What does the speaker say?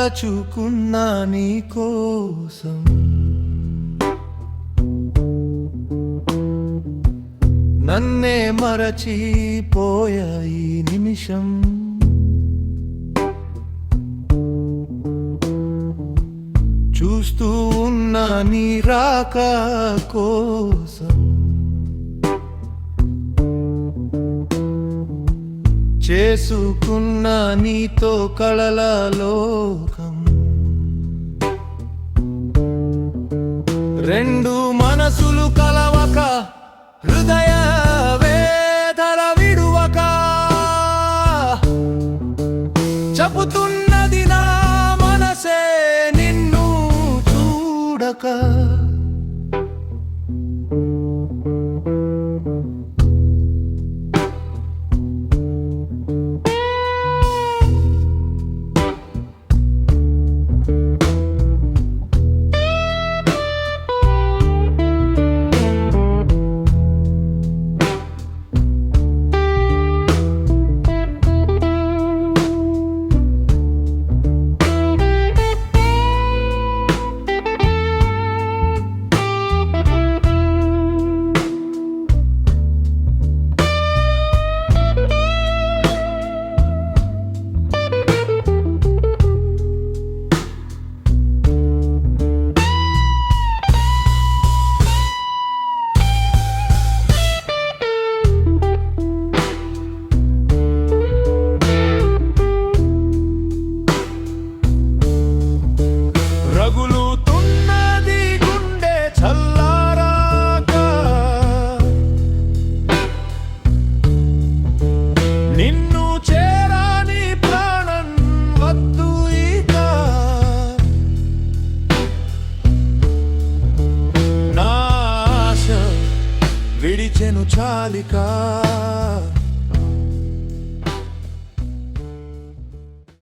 తలచుకున్నా నీ కోసం నన్నే మరచిపోయా ఈ నిమిషం చూస్తూ ఉన్నా నీ రాక కోసం చేసుకున్న నీతో కలల లోకం రెండు మనసులు కలవక హృదయ వేదన విడువక చెబుతున్నది నా మనసే నిన్ను చూడక రగులుతున్నది గుండె చల్లారాక నిన్ను చేరాని ప్రాణం వద్దు ఇక నా ఆశ విడిచెను చాలిక